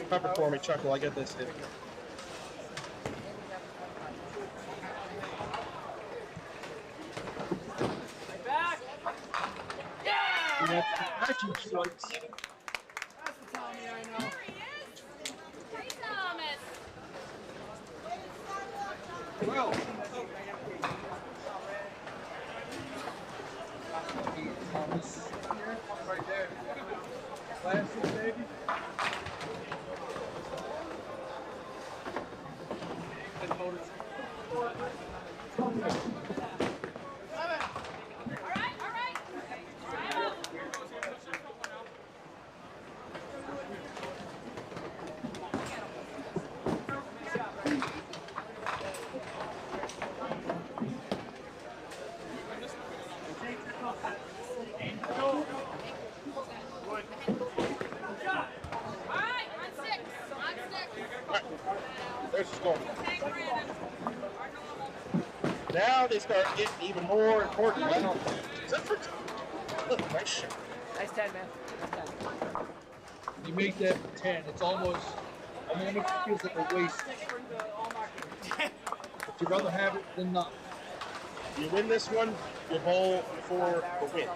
Pepper for me, Chuckle. I get this. Back. Yeah. That's the Tommy I know. There he is. Hey, Thomas. Well. Thomas. Right there. Classic, baby. All right. On six. There's the score. Okay, Brandon. Our normal. Now they start getting even more important. Is that for nice shot. Nice 10, man. Nice 10. You make that 10, it's almost feels like a waste. But you'd rather have it than not. You win this one, you bowl for the win.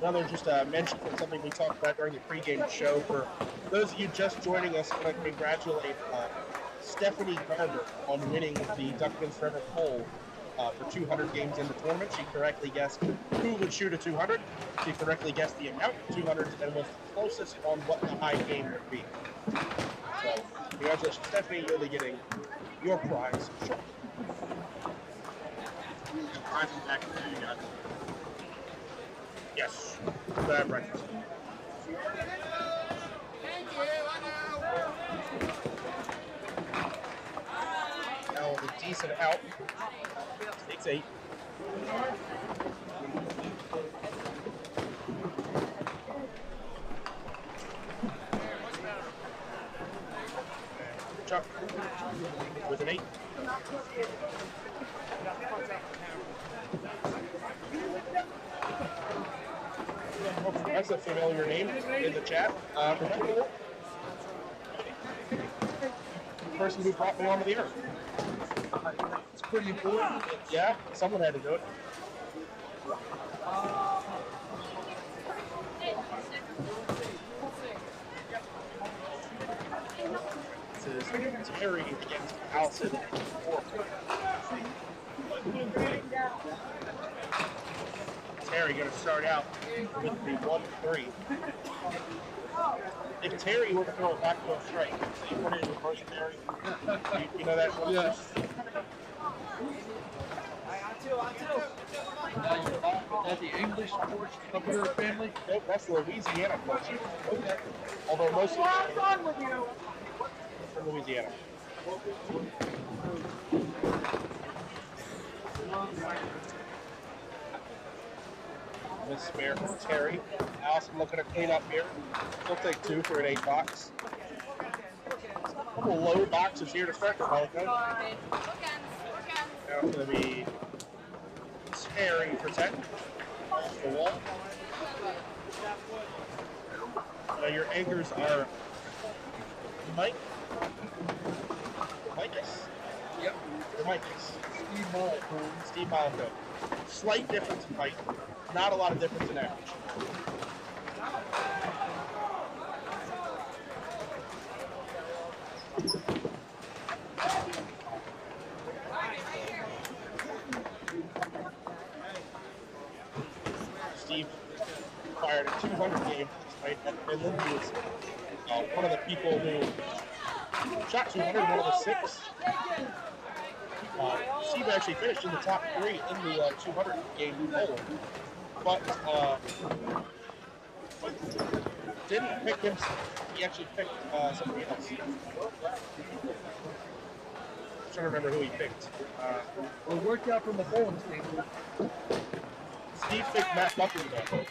Another just mention from something we talked about during the pregame show. For those of you just joining us, I want to congratulate Stephanie Garber on winning the Duckman's Forever poll for 200 games in the tournament. She correctly guessed who would shoot a 200. She correctly guessed the amount of 200s and was closest on what the high game would be. So, congratulations, Stephanie. You'll be getting your prize. Sure. Prize is back to you guys. Yes, bad breakfast. Thank you, I Now with a decent out. 6-8. Chuck with an 8. That's a familiar name in the chat. The person who brought me onto the earth. It's pretty important. Yeah, someone had to do it. This is Terry against Allison. Terry going to start out with the 1-3. If Terry were to throw it back to a straight, so you put it in reverse Terry, you know that one? Yes. That's the English portion of your family? Nope, that's the Louisiana portion. Okay. Although most of them are from Louisiana. Miss spare from Terry. Allison looking to clean up here. She'll take 2 for an 8 box. A couple low boxes here to start the Mollicone. Now it's going to be Terry for 10. Off the wall. Now your anchors are Micus. Yep. Or Micus. Steve Mollicone. Steve Mollicone. Slight difference in height. Not a lot of difference in average. Steve fired a 200 game tonight at Finland. He was one of the people who shot 200, one of the 6. Steve actually finished in the top 3 in the 200 game poll, but didn't pick him. He actually picked somebody else. trying to remember who he picked. Well, it worked out from a bowling standpoint. Steve picked Matt Buckingham,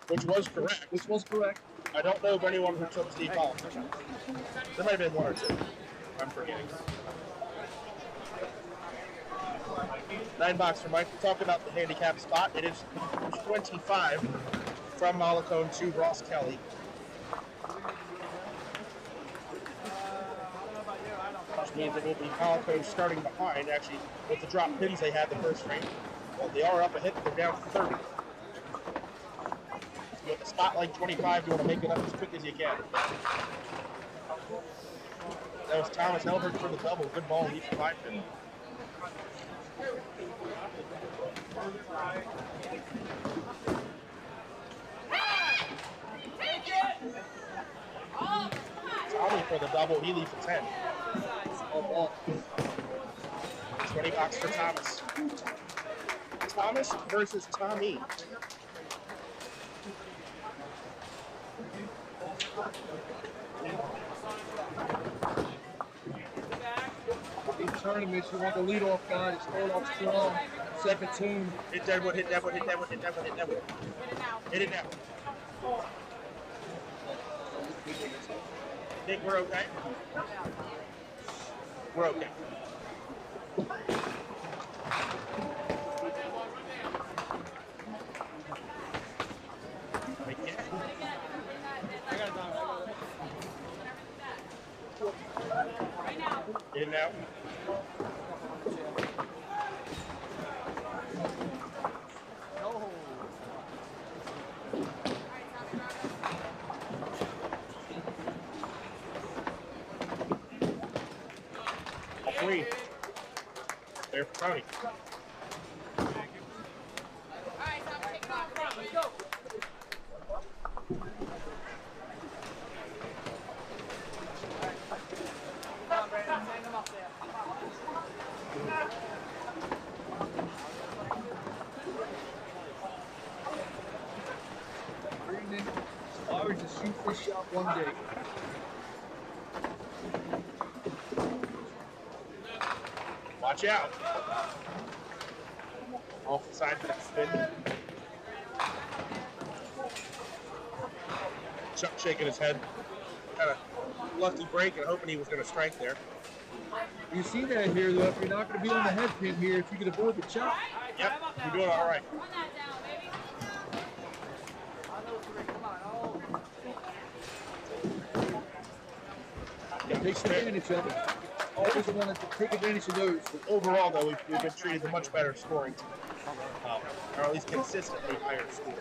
which was correct. Which was correct. I don't know of anyone who took Steve Collins. There might have been one or two. I'm forgetting. $9 for Mike. We're talking about the handicap spot. It is 25 from Mollicone to Rosskelly. Which means it will be Mollicone starting behind. Actually, with the drop pins they had the first frame. Well, they are up ahead, they're down 30. With a spot like 25, you want to make it up as quick as you can. That was Thomas Elbert for the double. Good ball, lead for 5 pin. Tommy for the double, he leads for 10. $20 for Thomas. Thomas versus Tommy. In tournaments, you want the leadoff guy to start off strong, set the tune. Hit Deadwood, hit Deadwood, hit Deadwood, hit Deadwood, hit Deadwood. Hit it now. Think we're okay? We're okay. In now. Three. There for Tony. Sorry to shoot this shot one day. Watch out. Off the side for that spin. Chuck shaking his head. Kind of lucky break and hoping he was going to strike there. You see that here, though. If you're not going to be on the head pin here, if you can avoid the chop. Yep, you're doing all right. Run that down, baby. Takes advantage of it. Always want to take advantage of those. Overall, though, we've been treated a much better scoring team. Or at least consistently higher scores.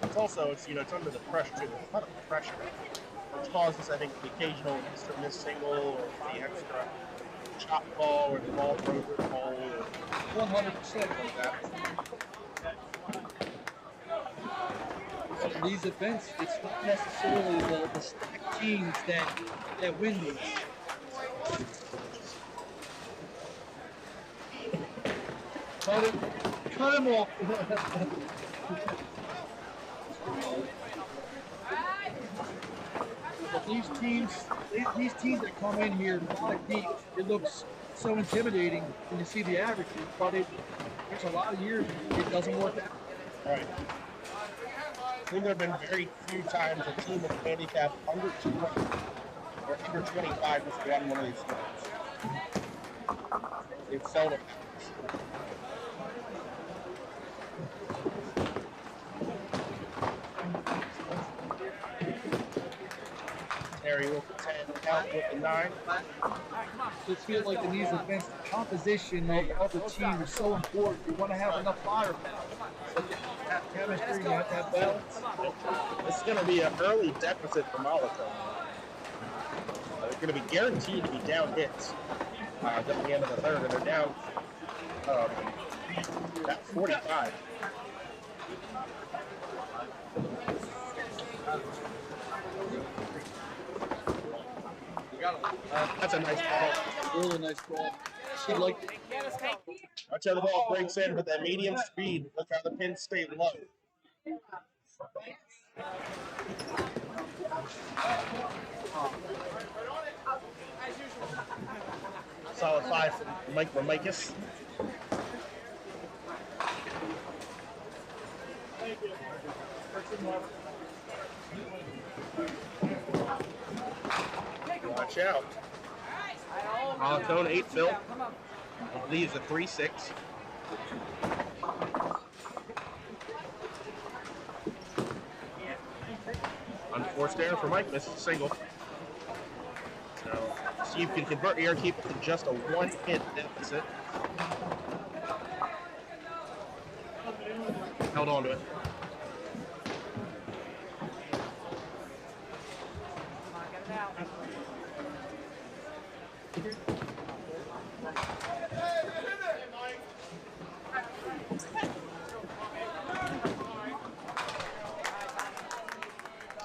It's also, it's under the pressure, too. There's a lot of pressure, which causes, I think, the occasional miss single or the extra chop ball or the ball throws the ball. 100% like that. In these events, it's not necessarily the stacked teams that win these. Cut him off. But these teams that come in here a lot deep, it looks so intimidating when you see the averages, but there's a lot of years it doesn't work out. Right. I think there have been very few times a team with a handicap under 20 or under 25 has won one of these games. It's seldom happens. Terry with the 10, out with the 9. So it feels like in these events, the composition of the team is so important. You want to have enough firepower. So you have chemistry, you have to have balance. This is going to be an early deficit for Mollicone. They're going to be guaranteed to be down hits at the end of the third, and they're down at 45. That's a nice ball. Really nice ball. She liked it. Watch how the ball breaks in with that medium speed. Look how the pins stay low. Solid 5 from Mike Ramikis. Watch out. Mollicone 8 fill. Leaves a 3-6. Unforced error for Mike, misses a single. So Steve can convert here and keep it to just a 1-hit deficit. Held on to it. Come on, get it out.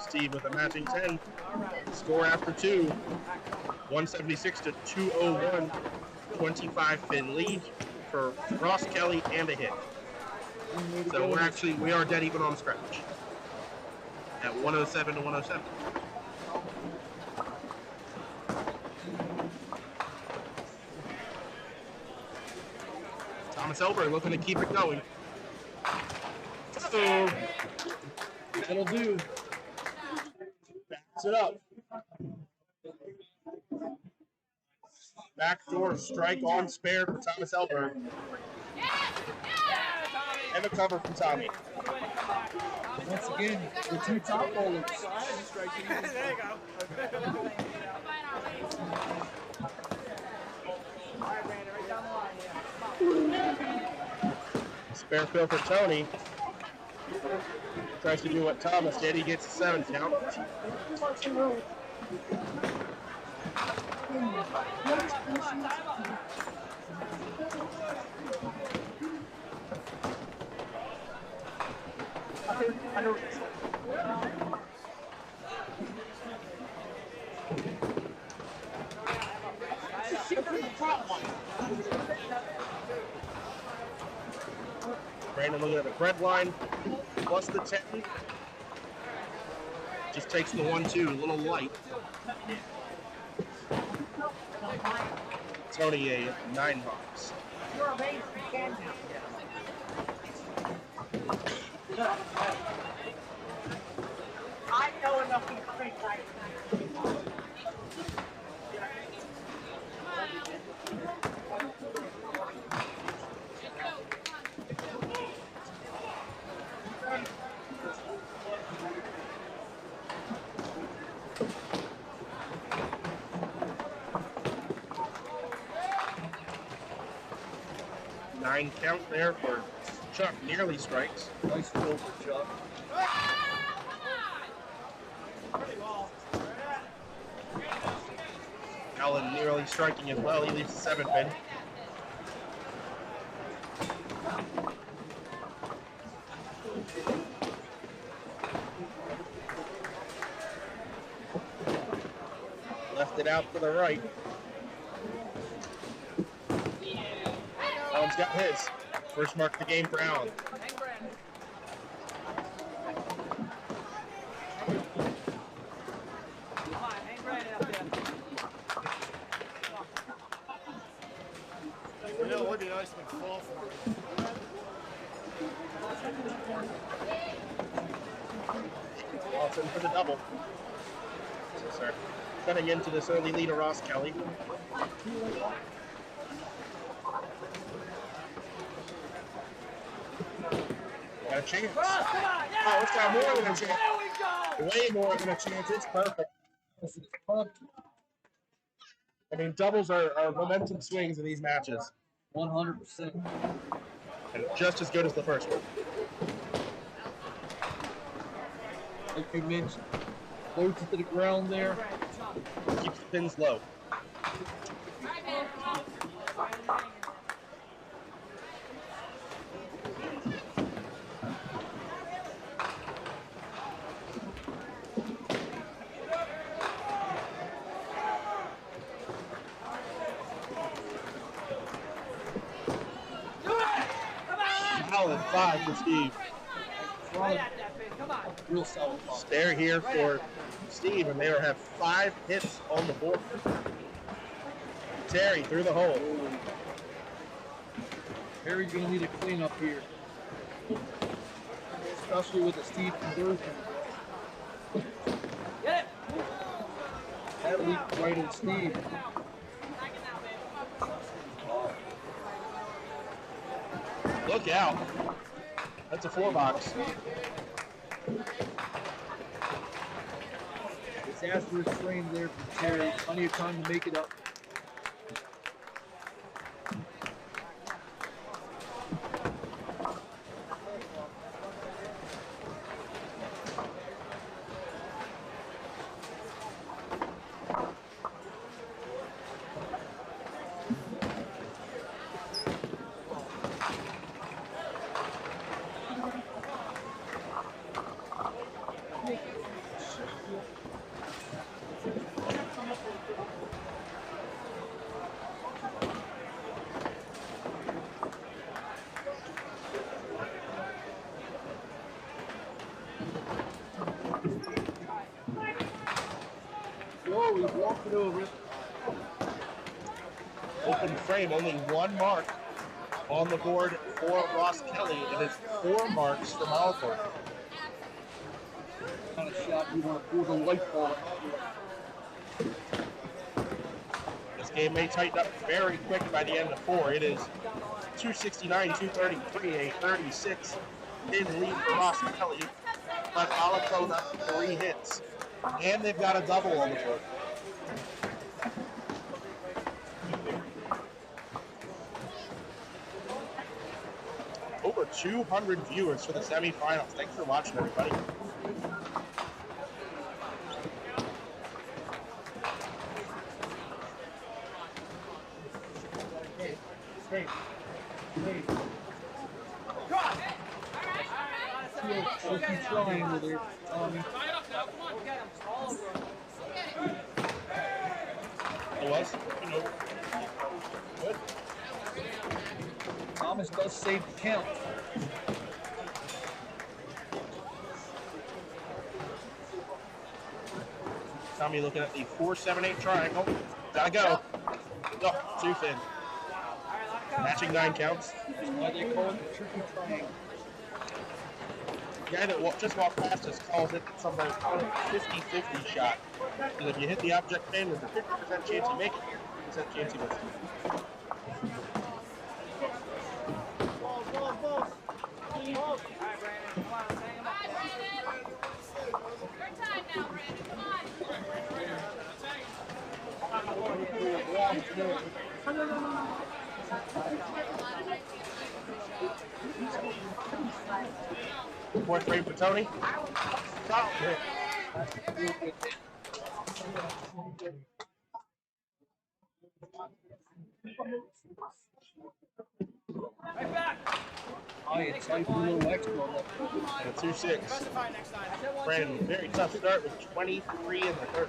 Steve with a matching 10. Score after 2. 176 to 201. 25 pin lead for Rosskelly and a hit. So we are dead even on scratch. At 107 to 107. Thomas Elber looking to keep it going. So That'll do. backs it up. Backdoor strike on spare for Thomas Elber. And a cover from Tommy. Once again, the two top bowlers. There you go. All right, Brandon, right down the line, yeah. Spare fill for Tony. Tries to do what Thomas did. He gets a 7 count. Brandon looking at the bread line, plus the 10. Just takes the 1-2, a little light. Tony a 9 box. I know enough to think like Nine count there for Chuck, nearly strikes. Nice fill for Chuck. Allen nearly striking as well. He leaves a 7 pin. Left it out to the right. Allen's got his. First mark of the game for Allen. Hang Brandon. Come on, hang Brandon up there. You know, it would be nice to fall for it. Lawson for the double. So, sir, cutting into this early lead of Rosskelly. Got a chance. Oh, it's got more than a chance. There we go! Way more than a chance. It's perfect. I mean, doubles are momentum swings in these matches. 100%. And just as good as the first one. Like you mentioned, floats it to the ground there. Keeps the pins low. solid 5 for Steve. Solid, real solid. Stare here for Steve, and they will have 5 hits on the board. Terry through the hole. Harry's going to need a cleanup here, especially with the Steve conversion. Get it. That leaked right at Steve. Look out. That's a 4-box. Disastrous frame there for Terry. Plenty of time to make it up. Whoa, he's walking over it. Open frame, only 1 mark on the board for Rosskelly. It is 4 marks for Mollicone. Kind of shot you want to pull the light bulb. This game may tighten up very quick by the end of 4. It is 269-233, a 36 pin lead for Rosskelly. But Mollicone up 3 hits. And they've got a double on the board. Over 200 viewers for the semifinals. Thanks for watching, everybody. Keep trying with it, Tommy. It was, good. Thomas does save the count. Tommy looking at the 4-7-8 triangle. Gotta go. No, too thin. Matching 9 counts. That's why they call it the tricky triangle. The guy that just walked past us calls it sometimes 50-50 shot. Because if you hit the object pin, there's a 50% chance you make it, 50% chance you miss it. Fourth frame for Tony. Solid hit. Right back. Oh, it's like a little extra. And a 2-6. Brandon, very tough start with 23 in the third.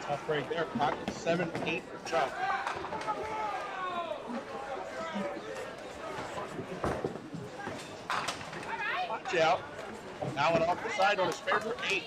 Tough break there. Pocket 7-8 for Chuck. Watch out. Now and off the side on a spare for 8.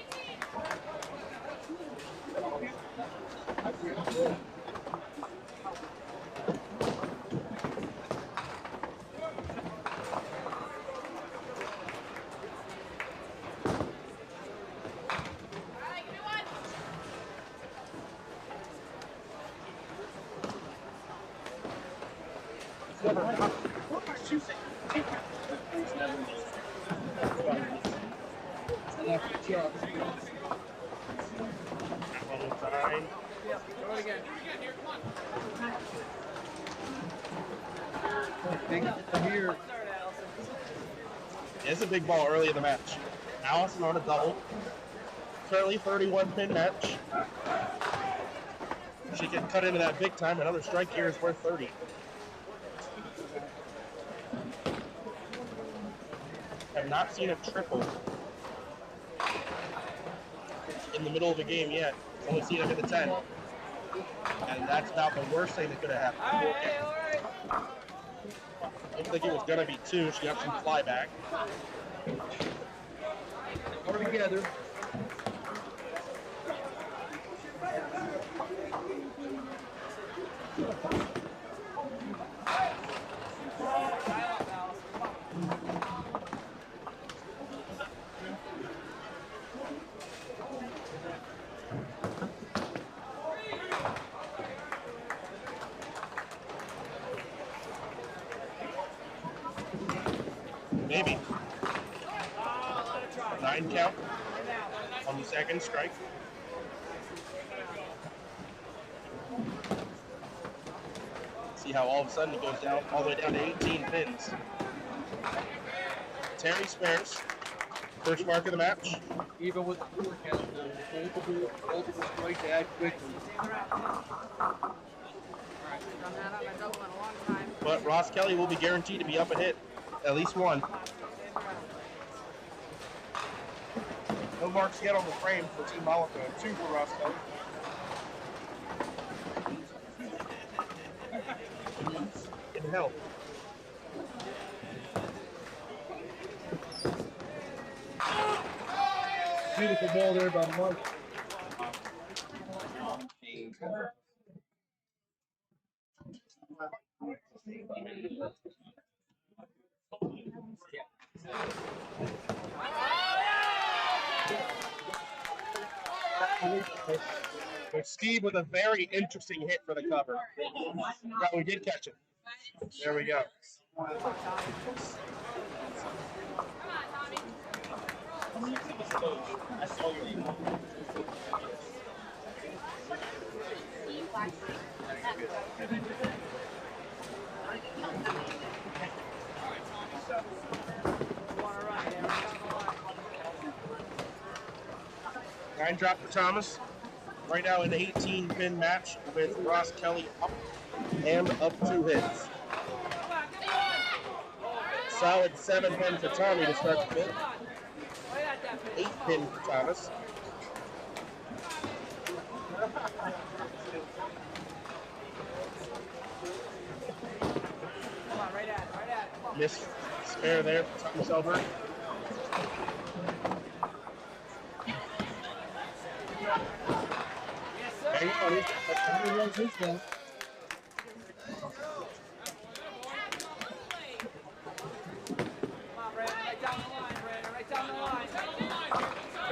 It's a big ball early in the match. Allison on a double. Currently 31 pin match. She can cut into that big time. Another strike here is worth 30. Have not seen a triple in the middle of a game yet. Only seen them in the 10. And that's about the worst thing that could have happened. Looked like it was going to be 2. She got some fly back. All together. Maybe. 9 count on the second strike. See how all of a sudden it goes down all the way down to 18 pins. Terry spares. First mark of the match. Even with the four count, multiple strike to add quickly. But Rosskelly will be guaranteed to be up a hit. At least one. No marks yet on the frame for Team Mollicone. 2 for Rosskelly. Can help. Beautiful ball there by Mark. But Steve with a very interesting hit for the cover. But we did catch it. There we go. Come on, Tommy. Nine drop for Thomas. Right now an 18 pin match with Rosskelly up and up 2 hits. Solid 7 pin for Tommy to start the fifth. 8 pin for Thomas. Missed spare there for Thomas Elbert. Hang on, Everyone's his best.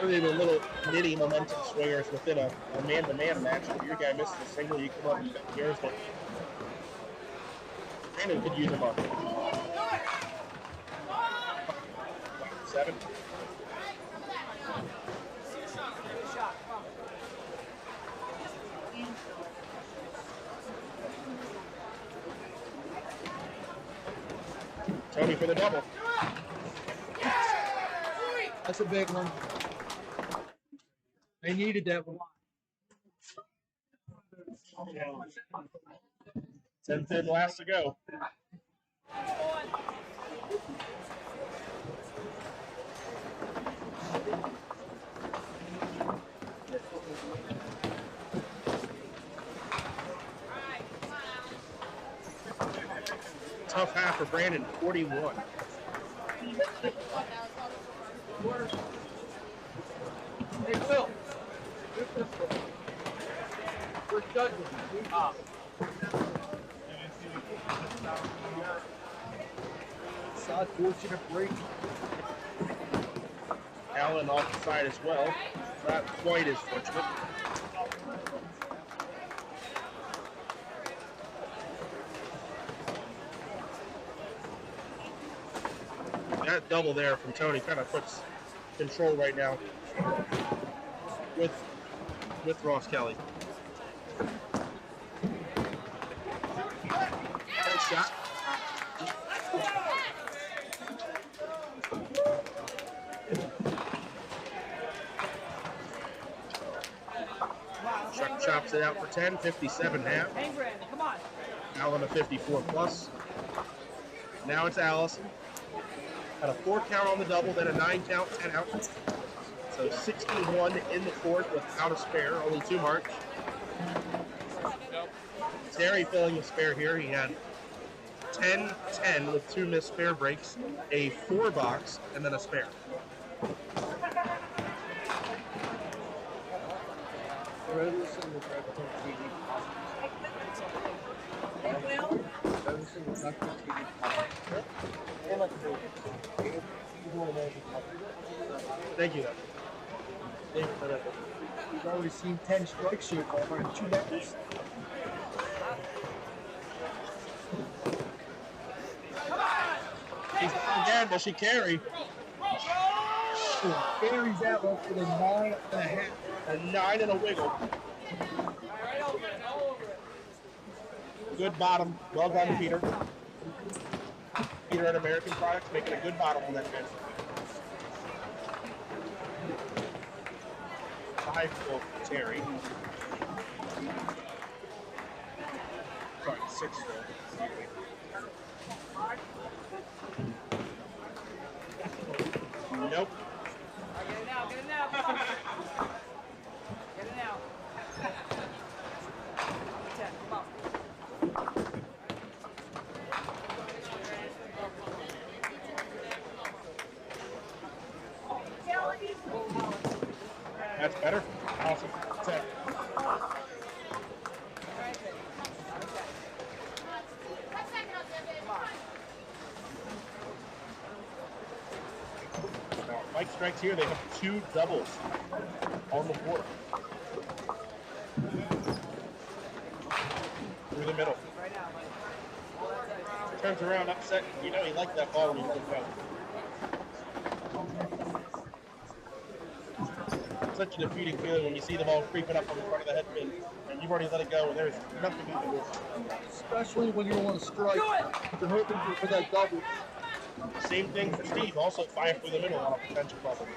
Early the little nitty momentum swingers within a man-to-man match. If your guy misses a single, you come up and here's it. Brandon could use him up. 7. Tony for the double. That's a big one. They needed that one. 10 pin last to go. Tough half for Brandon, 41. Hey, Phil. Where's Douglas? Side fortunate break. Allen off the side as well. Not quite as fortunate. That double there from Tony kind of puts control right now with Rosskelly. Nice shot. Gets it out for 10, 57 half. Hey, Brandon, come on. Allen a 54 plus. Now it's Allison. Got a 4 count on the double, then a 9 count, 10 out. So 61 in the fourth without a spare, only 2 marks. Terry filling the spare here. He had 10-10 with 2 missed spare breaks, a 4 box, and then a spare. Thank you. You've already seen 10 strikes so far in 2 levels. She's again, does she carry? Carries that one for the 9.5. A 9 and a wiggle. Good bottom. Well done to Peter. Peter at American Products making a good bottom on that fence. 5 for Terry. Sorry, 6 for. Nope. Get it now, get it now. Come on. Get it now. 10, come on. That's better. Awesome. 10. Now, Mike strikes here. They have 2 doubles on the board. Through the middle. Turns around, upset. You know he liked that ball when he looked out. Such a defeating feeling when you see the ball creeping up on the front of the head pin and you've already let it go and there's nothing you can do. Especially when you're on a strike. You're hoping for that double. Same thing for Steve, also 5 through the middle on a potential bubble.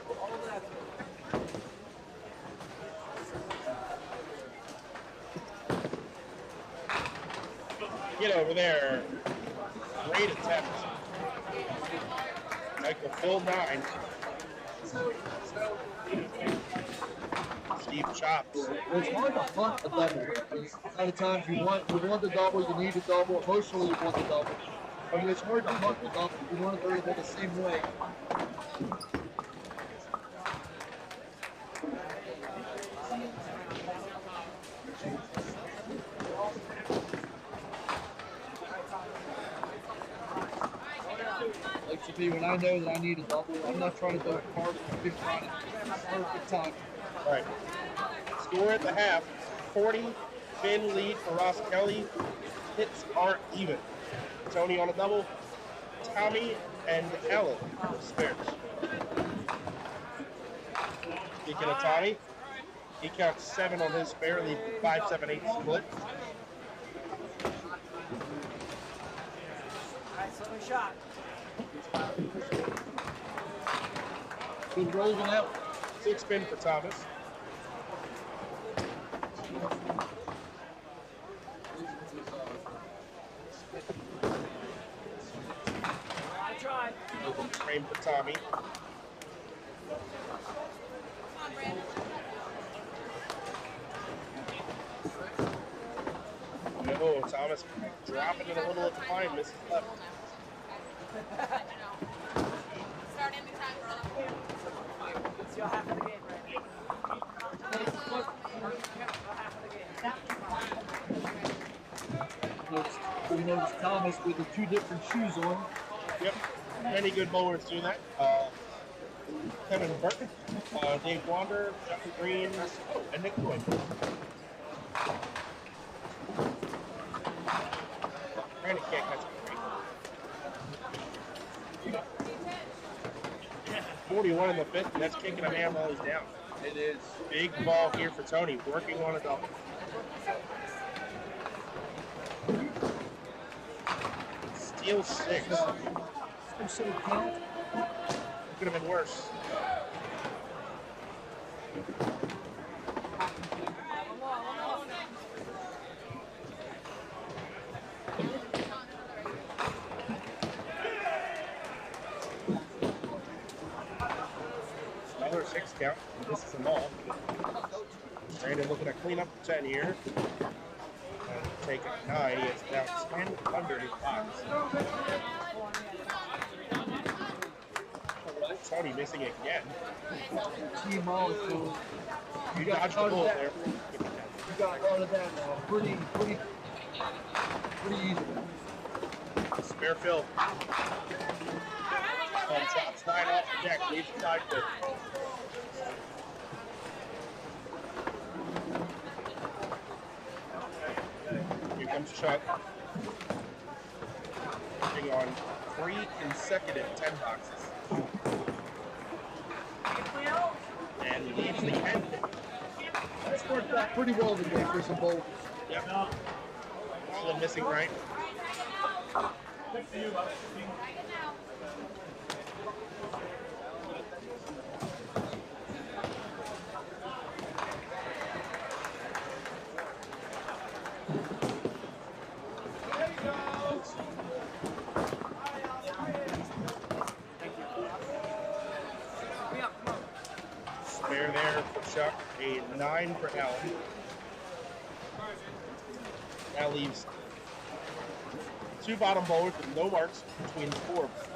Get over there. Great attempt. Michael Phil 9. Steve chops. It's hard to hunt a double. A lot of times you want the double, you need the double. Emotionally, you want the double. I mean, it's hard to hunt the double. You want it to go the same way. Like to be when I know that I need a double, I'm not trying to do it hard. I'm just trying to perfect time. All right. Score at the half. 40. Finn lead for Rosskelly. Hits aren't even. Tony on a double. Tommy and Ellen spares. Speaking of Tommy, he counts 7 on his spare, lead 5-7-8 split. Alright, slowing shot. Good rolling out. 6 spin for Thomas. Try. Frame for Tommy. No, Thomas dropping it a little at the line, misses left. Start anytime, brother. It's your half of the game, right? Your half of the game. You notice Thomas with the 2 different shoes on. Yep, many good bowlers do that. Kevin Burton, Dave Wander, Jeffrey Green, and Nick Lloyd. Brandon can't catch it. 41 in the 5th, and that's kicking a man while he's down. It is. Big ball here for Tony, working on a double. Steal 6. Could have been worse. count. This is them all. Brandon looking to clean up the 10 here. And take a 9. It's now 10 under his box. Tony missing again. Team Mollicone. You dodged the bullet there. You got out of that pretty easy. Spare fill. Drops 9 off the deck. Leaves the side fill. Here comes Chuck. Working on 3 consecutive 10 boxes. And leaves the end. That's worked out pretty well today for some bowlers. Yep. Still missing right. Spare there for Chuck, a 9 for Allen. That leaves 2 bottom bowlers with no marks between 4 of them,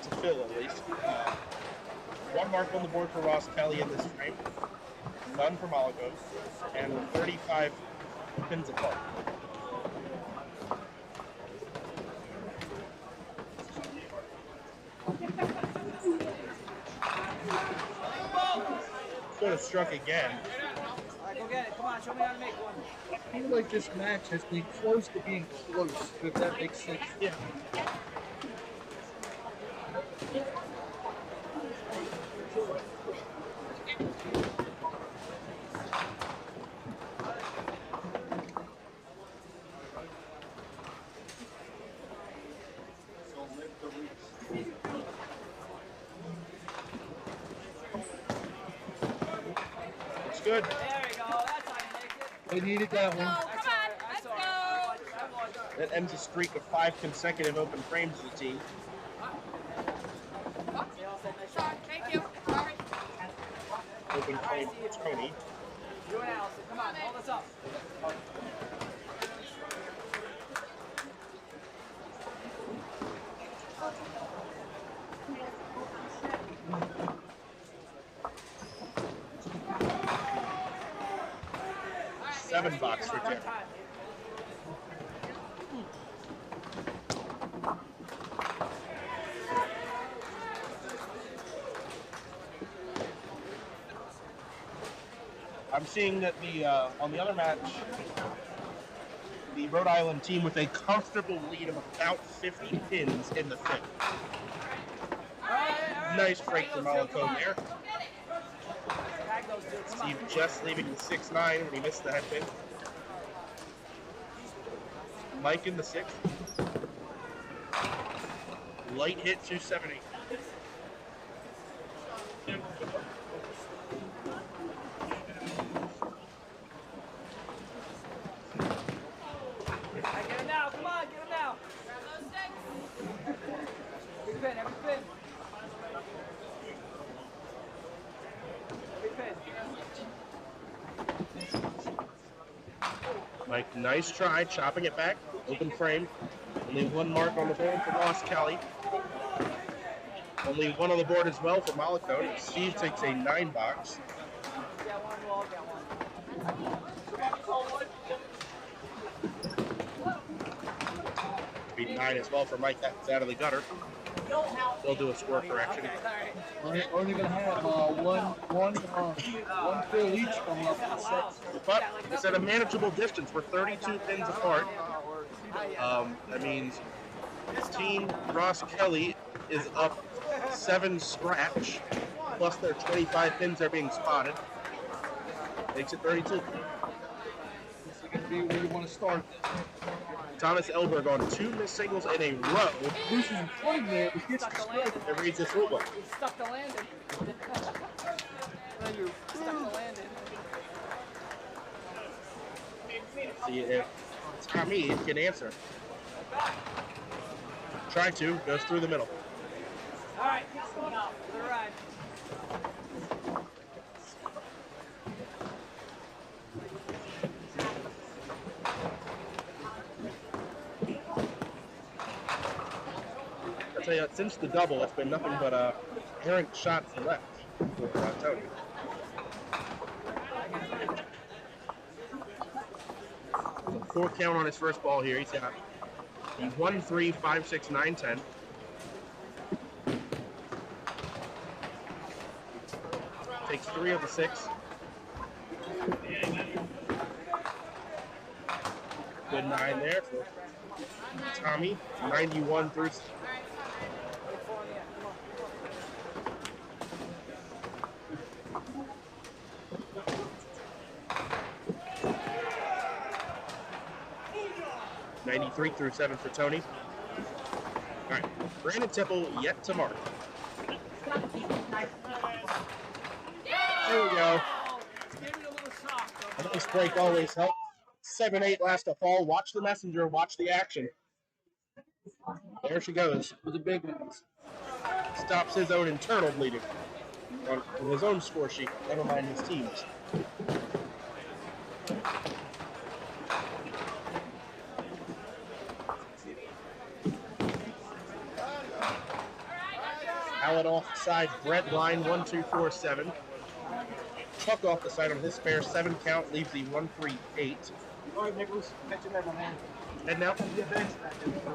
to fill at least. 1 mark on the board for Rosskelly in this frame, none for Mollicone, and 35 pins apart. Could have struck again. All right, go get it. Come on, show me how to make one. I feel like this match has been close to being close, if that makes sense. Yeah. It's good. There we go. That's how you make it. They needed that one. Come on, let's go. That ends a streak of 5 consecutive open frames as a team. Sorry, thank you. Sorry. Open frame for Tony. You and Allison, come on, hold us up. Seven box for Tim. I'm seeing that the on the other match, the Rhode Island team with a comfortable lead of about 50 pins in the fifth. Nice break from Mollicone there. Steve just leaving the 6-9 when he missed the head pin. Mike in the 6th. Light hit 270. Get him now, come on, get him now. Grab those sticks. Every pin, every pin. Every pin. Mike, nice try, chopping it back. Open frame. Only 1 mark on the board for Rosskelly. Only 1 on the board as well for Mollicone. Steve takes a 9 box. Get one, we'll all get one. Be 9 as well for Mike. That's out of the gutter. They'll do a score correction. We're only going to have one fill each from up to 6. But it's at a manageable distance. We're 32 pins apart. That means Team Rosskelly is up 7 scratch, plus their 25 pins are being spotted. Makes it 32. This is going to be where you want to start. Thomas Elberg on 2 missed singles in a row. Loses in 20 there, but gets the strike. It reads this rule book. You stuck the landing. You stuck the landing. See, if it's not me, it can answer. Try to, goes through the middle. All right, for the ride. tell you, since the double, it's been nothing but errant shots left for Tony. So 4 count on his first ball here. He's got the 1, 3, 5, 6, 9, 10. Takes 3 of the 6. Good 9 there for Tommy. 91 through. '93 through 7 for Tony. All right, Brandon Tipple yet to mark. There we go. A nice break always helps. 7-8 last to fall. Watch the messenger. Watch the action. There she goes with the big ones. Stops his own internal bleeding on his own score sheet. Never mind his team's. Allen off the side. Brett line 1, 2, 4, 7. Chuck off the side on his spare 7 count leaves the 1, 3, 8. Lloyd Nichols, catching that one, man. And now? Yeah, thanks.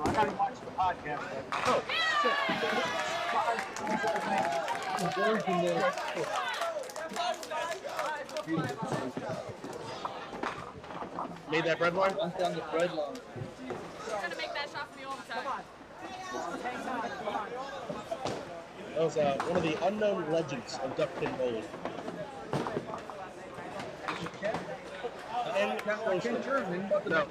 I gotta watch the podcast. Oh, made that bread line? I'm down the bread line. Trying to make that shot from the overtime. That was one of the unknown legends of duck pin bowling. And no,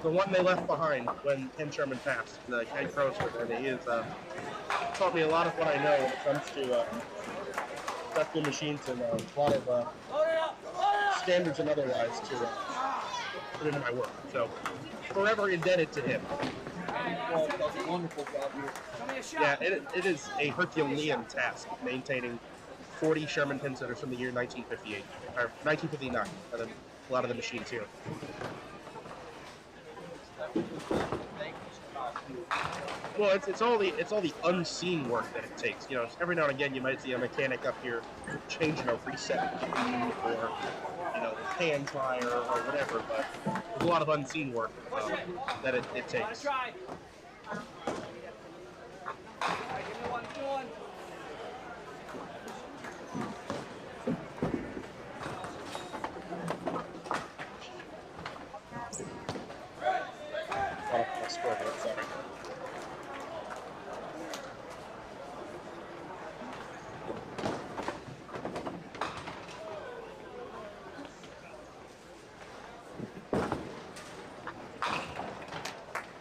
the one they left behind when Ken Sherman passed, the Ken Crowster, and he is taught me a lot of what I know when it comes to duck pin machines and a lot of standards and otherwise to put into my work. So, forever indebted to him. Wonderful job here. Yeah, it is a Herculean task maintaining 40 Sherman pin setters from the year 1958 or 1959. A lot of the machines here. Well, it's all the unseen work that it takes. You know, every now and again you might see a mechanic up here changing a reset machine or hand dryer or whatever, but there's a lot of unseen work that it takes. Sorry.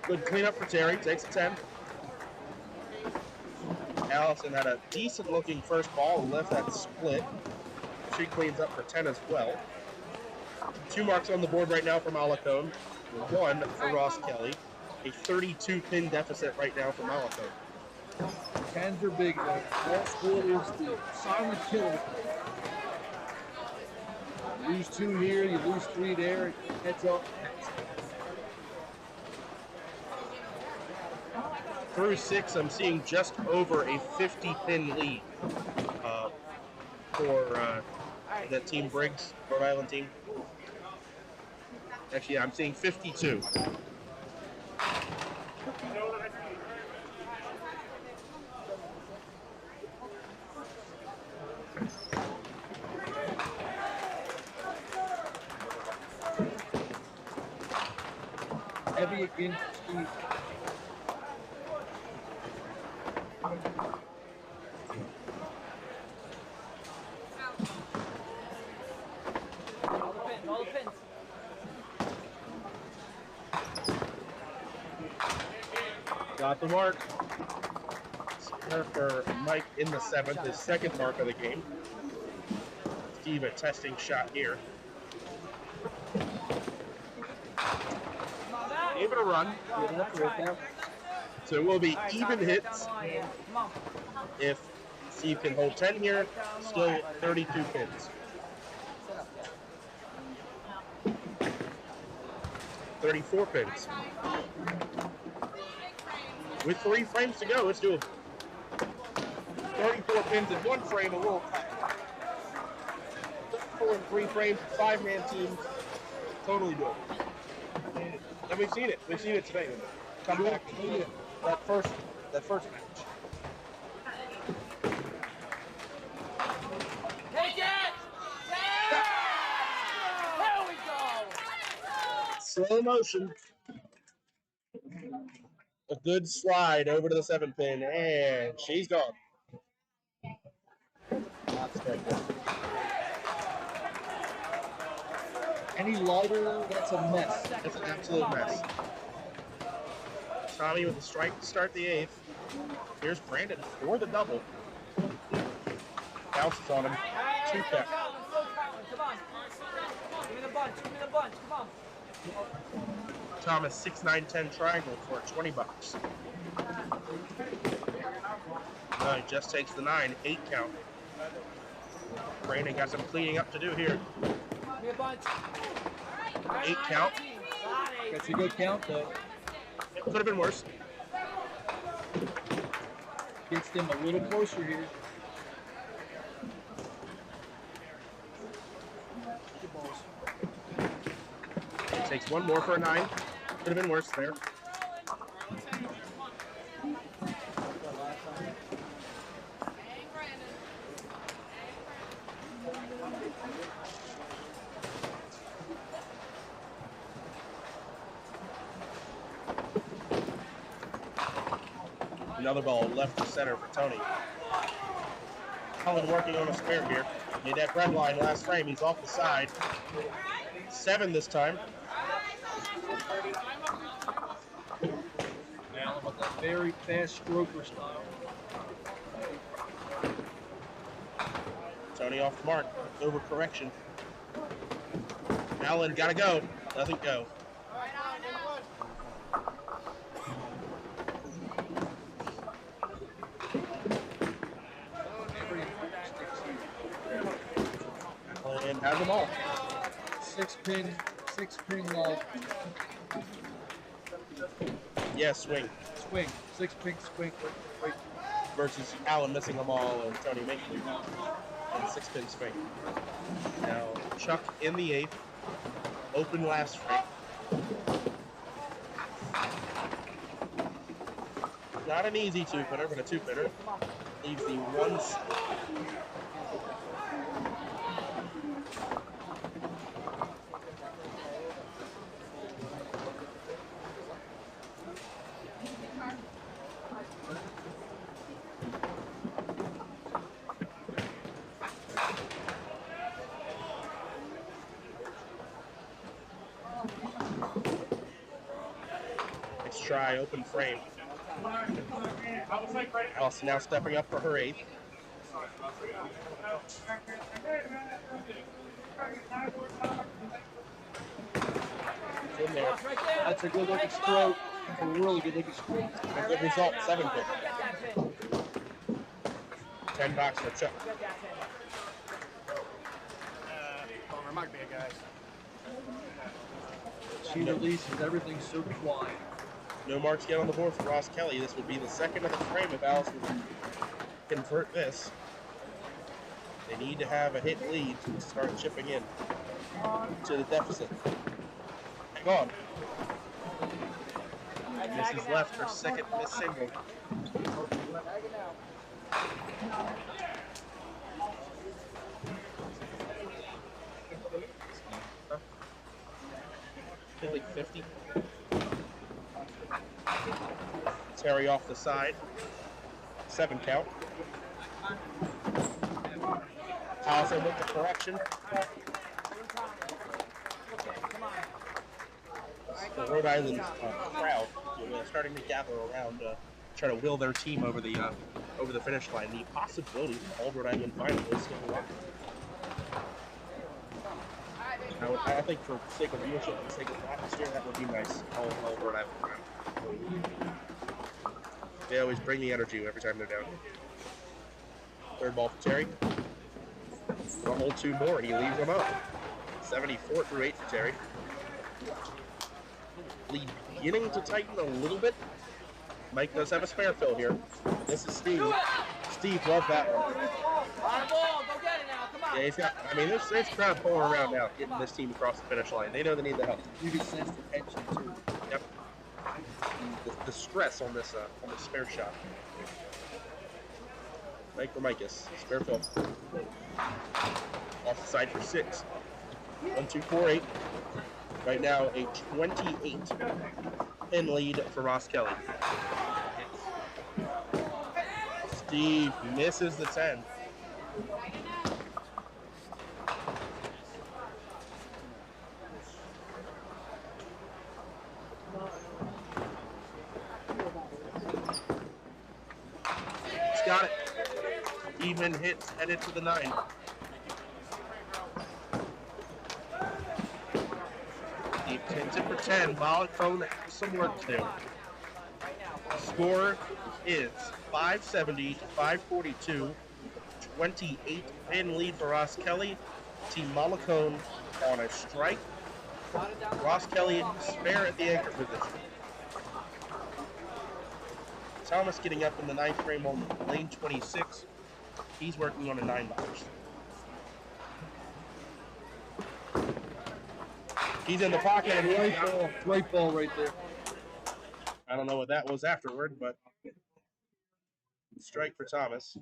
Good cleanup for Terry. Takes a 10. Allison had a decent looking first ball and left that split. She cleans up for 10 as well. 2 marks on the board right now for Mollicone. 1 for Rosskelly. A 32 pin deficit right now for Mollicone. Cans are big, though. That split is the silent killer. You lose 2 here, you lose 3 there, heads up. Through 6, I'm seeing just over a 50 pin lead for that Team Briggs, Rhode Island team. Actually, yeah, I'm seeing 52. Heavy against Steve. All the pins. Got the mark. There for Mike in the 7th, his 2nd mark of the game. Steve a testing shot here. Gave it a run. So it will be even hits if Steve can hold 10 here. Still 32 pins. 34 pins. With 3 frames to go, it's doable. 34 pins in 1 frame, a little tight. 4 and 3 frames, 5-man teams, totally doable. And we've seen it. We've seen it today. Come back to that first match. Take it! There we go! Slow motion. A good slide over to the 7-pin, and she's gone. That's good. Any lighter, that's a mess. It's an absolute mess. Tommy with a strike to start the 8th. Here's Brandon for the double. Bounces on him. 2 count. Come on. Give me the bunch. Come on. Thomas 6, 9, 10 triangle for $20. No, he just takes the 9, 8 count. Brandon got some cleaning up to do here. Give me a bunch. 8 count. That's a good count, though. It could have been worse. Gets them a little closer here. Takes 1 more for a 9. Could have been worse there. Another ball left to center for Tony. Allen working on a spare here. Made that bread line last frame. He's off the side. 7 this time. Allen with that very fast stroker style. Tony off the mark. Overcorrection. Allen gotta go. Doesn't go. And has them all. 6-pin. Yeah, swing. Swing. 6-pin swing. Wait. Versus Allen missing them all and Tony making them. And 6-pin swing. Now Chuck in the 8th. Open last frame. Not an easy 2-pinner, but a 2-pinner. Leaves the 1. Next try, open frame. Allison now stepping up for her 8th. In there. That's a good looking stroke. That's a really good looking stroke. A good result, 7-pin. $10 for Chuck. Bummer, might be a guys. She releases everything so quiet. No marks yet on the board for Rosskelly. This would be the second of the frame if Alice would convert this. They need to have a hit lead to start chipping in to the deficit. Hang on. Mrs. left her second miss single. I think like 50. Terry off the side. 7 count. Allison with the correction. The Rhode Island crowd starting to gather around, try to will their team over the finish line. The possibility of all Rhode Island finalists still alive. I think for the sake of viewership and the sake of atmosphere, that would be nice. All Rhode Island crowd. They always bring the energy every time they're down. Third ball for Terry. A whole 2 more, and he leaves them up. 74 through 8 for Terry. Lead beginning to tighten a little bit. Mike does have a spare fill here. This is Steve. Steve loved that one. On the ball, go get it now. Come on. Yeah, he's got. I mean, there's crowd pulling around now, getting this team across the finish line. They know they need the help. You can sense the tension too. Yep. The stress on this spare shot. Mike for Micus. Spare fill. Off the side for 6. 1, 2, 4, 8. Right now, a 28 pin lead for Rosskelly. Steve misses the 10. He's got it. Even hits headed to the 9. Steve pins it for 10. Mollicone has some work to do. Score is 570 to 542. 28 pin lead for Rosskelly. Team Mollicone on a strike. Rosskelly spare at the anchor position. Thomas getting up in the 9th frame on lane 26. He's working on a 9-box. He's in the pocket and Right ball right there. I don't know what that was afterward, but strike for Thomas.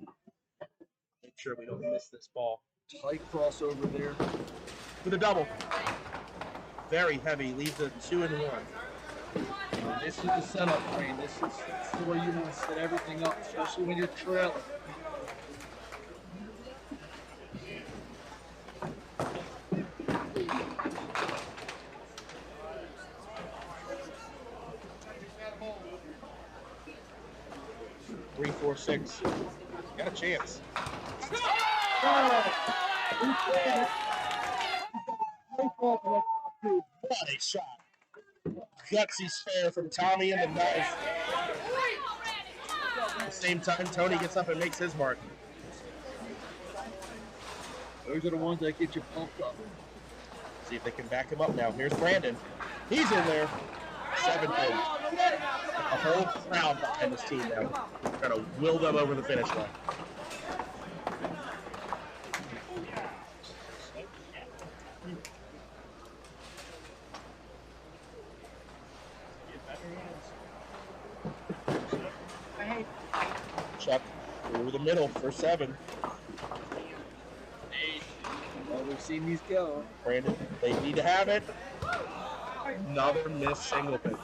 Make sure we don't miss this ball. Tight crossover there. With a double. Very heavy, leaves a 2 and 1. This is the setup frame. This is where you want to set everything up, especially when you're trailing. Three, 4, 6. Got a chance. What a shot. Gutsy spare from Tommy in the 9th. At the same time, Tony gets up and makes his mark. Those are the ones that get you pumped up. See if they can back him up now. Here's Brandon. He's in there. 7 pins. A whole crowd behind this team now. Trying to will them over the finish line. Chuck through the middle for 7. Well, we've seen these go. Brandon, they need to have it. Another missed single pin.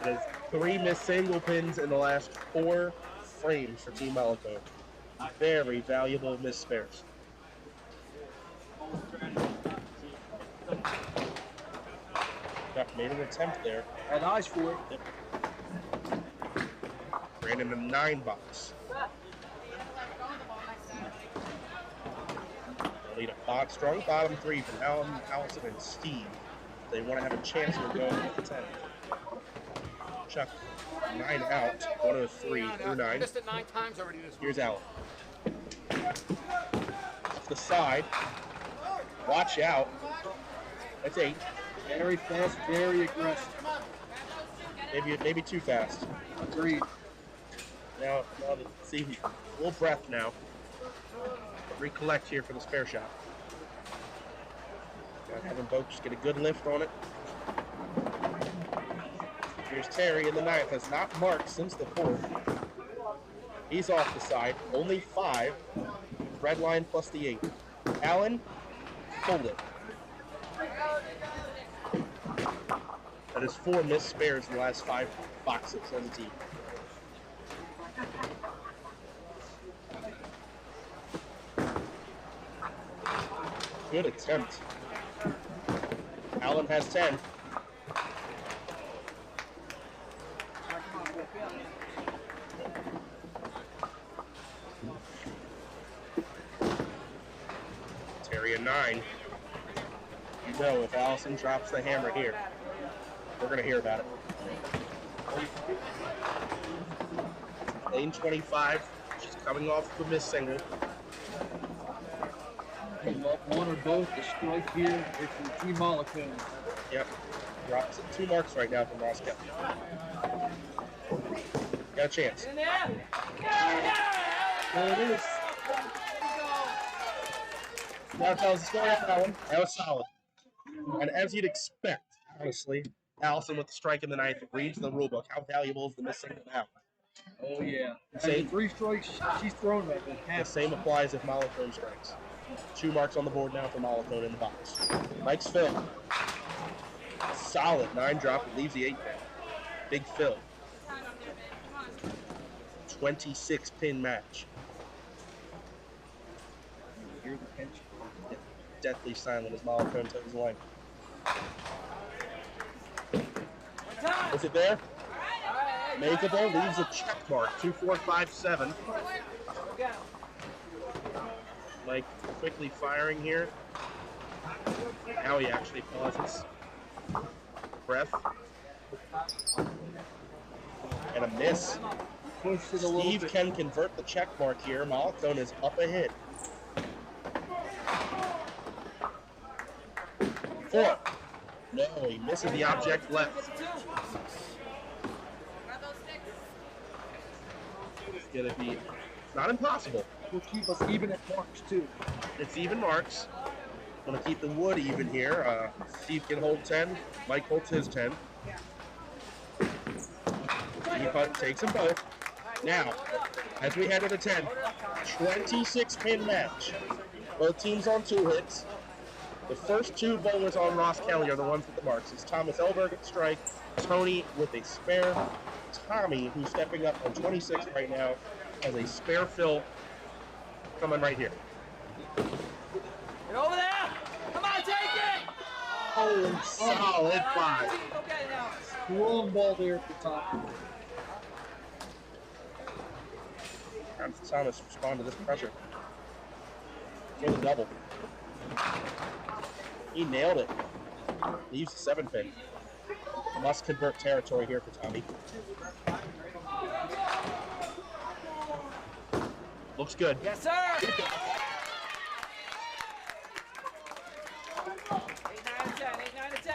It is 3 missed single pins in the last 4 frames for Team Mollicone. Very valuable missed spares. Chuck made an attempt there. Had eyes for it. Brandon the 9-box. They'll need a strong bottom 3 from Allison and Steve. They want to have a chance of going with the 10. Chuck, 9 out, 103 through 9. Missed it 9 times already this week. Here's Allen. Off the side. Watch out. That's 8. Very fast, very aggressive. Maybe too fast. Agreed. Now let's see. A little breath now. Recollect here for the spare shot. Gotta have them both just get a good lift on it. Here's Terry in the 9th. Has not marked since the 4th. He's off the side. Only 5. Red line plus the 8. Allen, hold it. That is 4 missed spares in the last 5 boxes as a team. Good attempt. Allen has 10. Terry a 9. You know, if Allison drops the hammer here, we're going to hear about it. Lane 25. She's coming off the missed single. You love one or both. The strike here is from Team Mollicone. Yep. drops at 2 marks right now from Rosskelly. Got a chance. Get in there. There it is. Now tells the story on that one. That was solid. And as you'd expect, honestly, Allison with the strike in the ninth reads the rulebook. How valuable is the missing now? Oh, yeah. Same. 3 strikes, she's thrown right there. The same applies if Mollicone strikes. 2 marks on the board now for Mollicone in the box. Mike's Phil. Solid 9 drop and leaves the 8 pin. Big Phil. 26 pin match. Here's the pinch. Deathly silent as Mollicone toes the line. Is it there? Makeable, leaves a check mark. 2, 4, 5, 7. Mike quickly firing here. Now he actually pauses. Breath. And a miss. Pushed it a little Steve bit. can convert the check mark here. Mollicone is up ahead. 4. No, he misses the object left. It's going to be not impossible. Will keep us even at marks, too. It's even marks. Going to keep the wood even here. Steve can hold 10. Mike holds his 10. Steve takes them both. Now, as we head to the 10, 26 pin match. Both teams on 2 hits. The first 2 bowlers on Rosskelly are the ones with the marks. It's Thomas Elberg at strike, Tony with a spare, Tommy, who's stepping up on 26 right now, has a spare fill coming right here. Get over there. Come on, take it. Oh, solid 5. Okay, now. Rolling ball there at the top. How does Thomas respond to this pressure? For the double. He nailed it. Leaves the 7 pin. Must convert territory here for Tommy. Looks good. Yes, sir. 8, 9, and 10. 8, 9, and 10.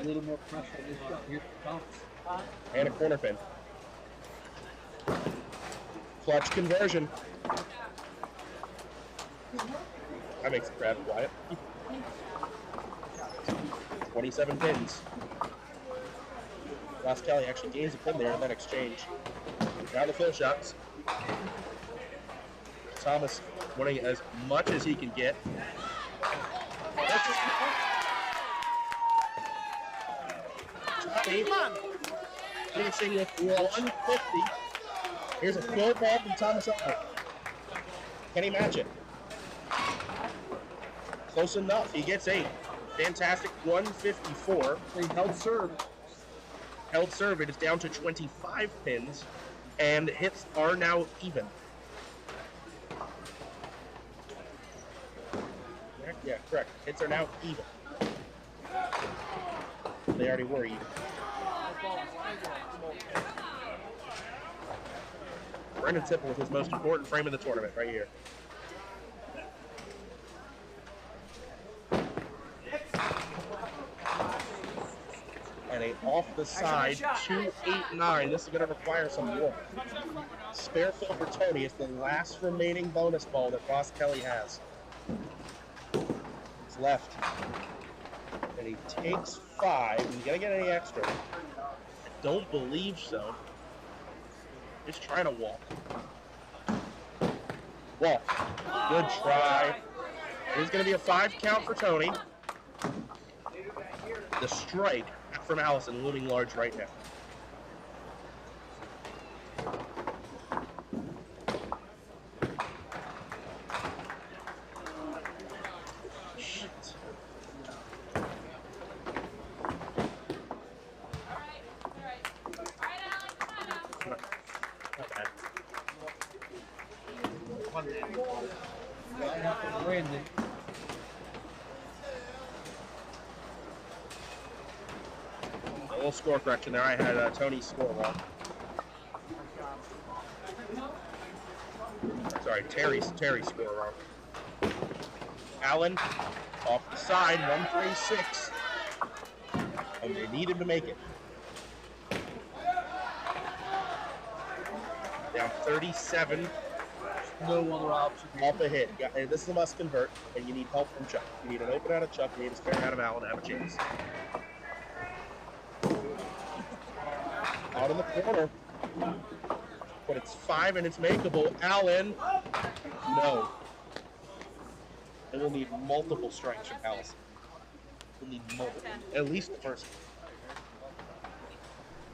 A little more pressure on this shot here at the top. And a corner pin. Clutch conversion. That makes the crowd quiet. 27 pins. Rosskelly actually gains a pin there in that exchange. Now the fill shots. Thomas winning as much as he can get. Tommy finishing with 150. Here's a full ball from Thomas Elberg. Can he match it? Close enough. He gets 8. Fantastic 154. They held serve. Held serve. It is down to 25 pins, and hits are now even. Yeah, correct. Hits are now even. They already were even. Brendan Tipple with his most important frame of the tournament right here. And a off the side 2-8-9. This is going to require some work. Spare fill for Tony. It's the last remaining bonus ball that Rosskelly has. It's left. And he takes 5. Is he going to get any extra? I don't believe so. Just trying to walk. Walk. Good try. There's going to be a 5 count for Tony. The strike from Allison looming large right now. Shit. Not bad. Brandon. A little score correction there. I had Tony's score wrong. Sorry, Terry's score wrong. Allen off the side, 136. And they need him to make it. Down 37. No other option. Off a hit. This is a must convert, and you need help from Chuck. You need an open out of Chuck, you need a spare out of Allen to have a chance. Out in the corner. But it's 5 and it's makeable. Allen. No. And we'll need multiple strikes from Allison. We'll need multiple. At least the first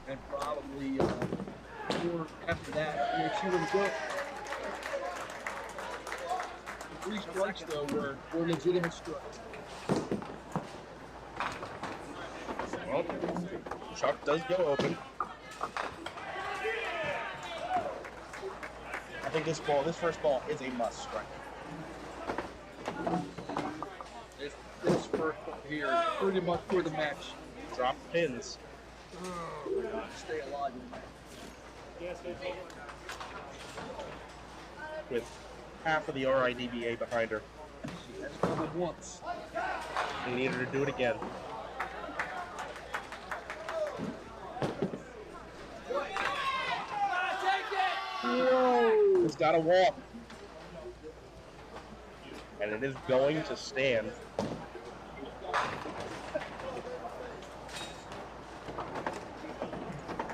one. And probably more after that. Make sure we go. 3 strikes though were legitimate strikes. Well, Chuck does go open. I think this first ball is a must strike. This first one here is pretty much for the match. Drop pins. Stay alive in the match. With half of the RIDBA behind her. That's covered once. We need her to do it again. It's got to walk. And it is going to stand.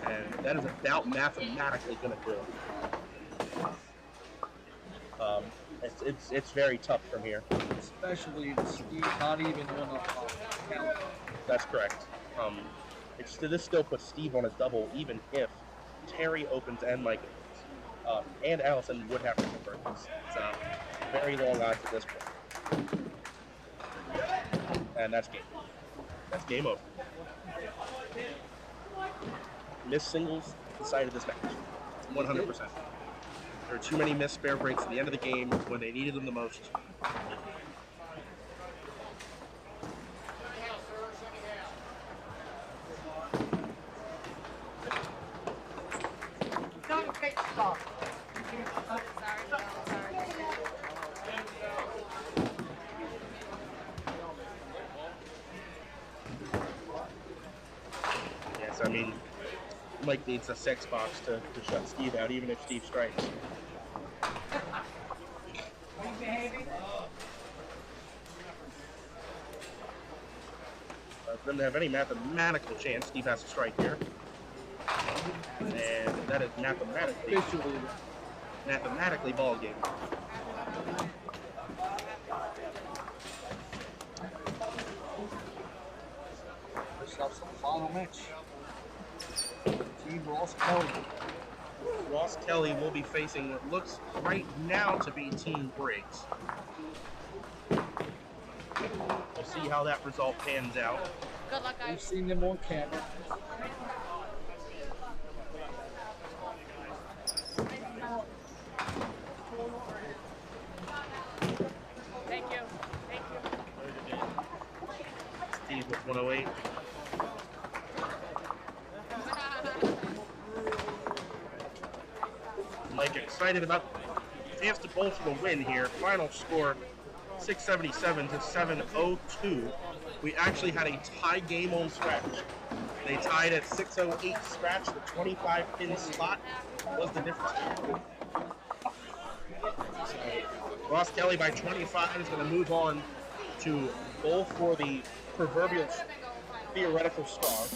And that is about mathematically going to do it. It's very tough from here. Especially the Steve not even on a count. That's correct. This still puts Steve on a double, even if Terry opens and Mike opens. And Allison would have to convert this. It's a very long odds at this point. And that's game. That's game over. Missed singles decided this match. 100%. There were too many missed spare breaks at the end of the game when they needed them the most. Don't take stuff. Yes, I mean, Mike needs a 6 box to shut Steve out, even if Steve strikes. For them to have any mathematical chance, Steve has to strike here. And that is mathematically ball game. Ourselves some final match. Team Rosskelly. Rosskelly will be facing what looks right now to be Team Briggs. We'll see how that result pans out. Good luck, We've guys. seen them on camera. Thank you. Thank you. Steve with 108. Mike excited about the chance to bowl for the win here. Final score 677 to 702. We actually had a tie game on scratch. They tied at 608 scratch. The 25 pin spot was the difference. Rosskelly by 25 is going to move on to bowl for the proverbial theoretical star.